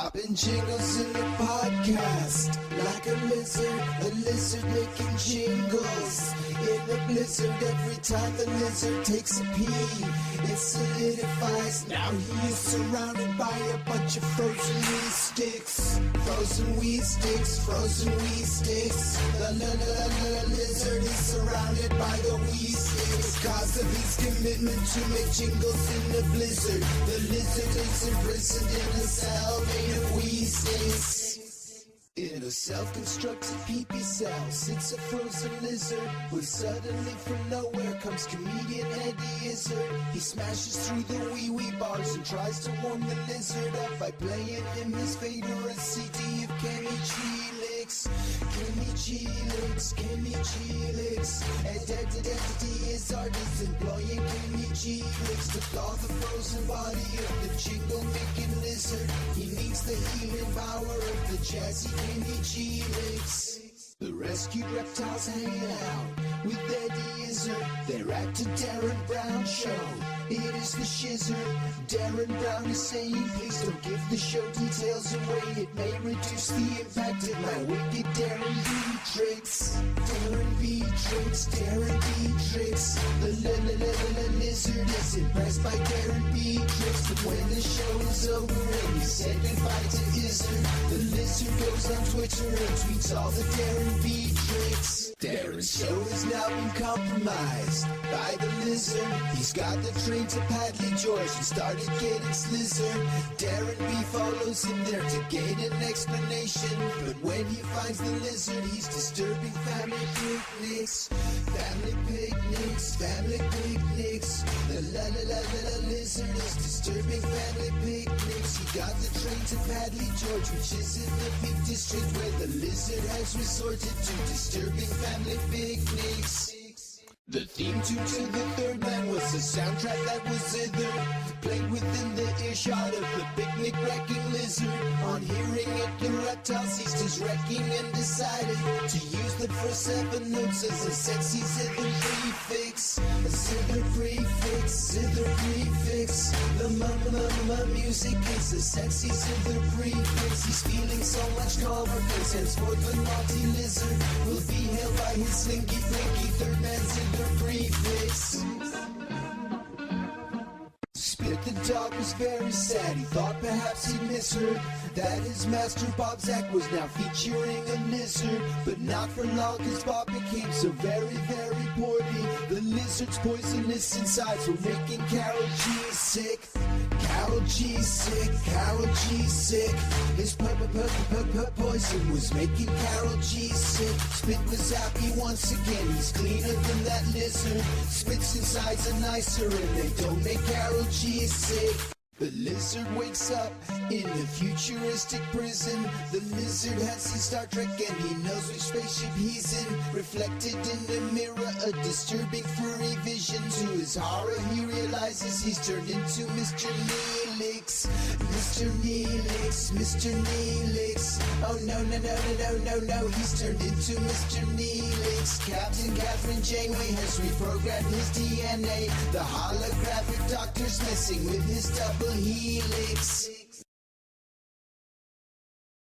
Popping jingles in the podcast, like a lizard making jingles. In the blizzard, every time the lizard takes a pee, it solidifies. Now he is surrounded by a bunch of frozen wee sticks. Frozen wee sticks, frozen wee sticks. The lizard is surrounded by the wee sticks. Cause of his commitment to make jingles in the blizzard, the lizard is imprisoned in a cell made of wee sticks. In a self-constructed pee-pee cell sits a frozen lizard, when suddenly from nowhere comes comedian Eddie Izzard. He smashes through the wee bars and tries to warm the lizard up by playing him his favorite CD of Kenny Neelix. Kenny Neelix. And Eddie Izzard is employing Kenny Neelix to thaw the frozen body of the jingle-making lizard. He needs the healing power of the jazzy Kenny Neelix. The rescued reptiles hang out with Eddie Izzard. They're at the Derren Brown show. It is the shizzard. Derren Brown is saying, please don't give the show details away. It may reduce the impact of my wicked Derren B tricks. Derren B tricks. The lizard is impressed by Derren B tricks. But when the show is over and he said goodbye to Izzard, the lizard goes on Twitter and tweets all the Derren B tricks. Derren's show has now been compromised by the lizard. He's got the train to Padley George and started getting slizzard. Derren B follows him there to gain an explanation, but when he finds the lizard, he's disturbing family picnics. The lizard is disturbing family picnics. He got the train to Padley George, which is in the Peak District, where the lizard has resorted to disturbing family picnics. The theme tune to the third man was a soundtrack that was Zither, played within the earshot of the picnic-wrecking lizard. On hearing it, the reptile ceased his wrecking and decided to use the first 7 notes as a sexy Zither prefix. A Zither prefix. The music is a sexy Zither prefix. He's feeling so much calmer, cause henceforth the naughty lizard will be held by his slinky blinky third man Zither prefix. Spit the dog was very sad. He thought perhaps he'd misheard that his master Bob Zach was now featuring a lizard. But not for long, cause Bob became so very, very poorly. The lizard's poisonous insides were making Carolgees sick. Carolgees sick. His poison was making Carolgees sick. Spit was happy once again. He's cleaner than that lizard. Spit's insides are nicer and they don't make Carolgees sick. The lizard wakes up in a futuristic prison. The lizard has seen Star Trek and he knows which spaceship he's in. Reflected in the mirror, a disturbing furry vision. To his horror, he realizes he's turned into Mr Neelix. Mr Neelix. Oh no, he's turned into Mr Neelix. Captain Catherine Janeway has reprogrammed his DNA. The holographic doctor's messing with his double helix.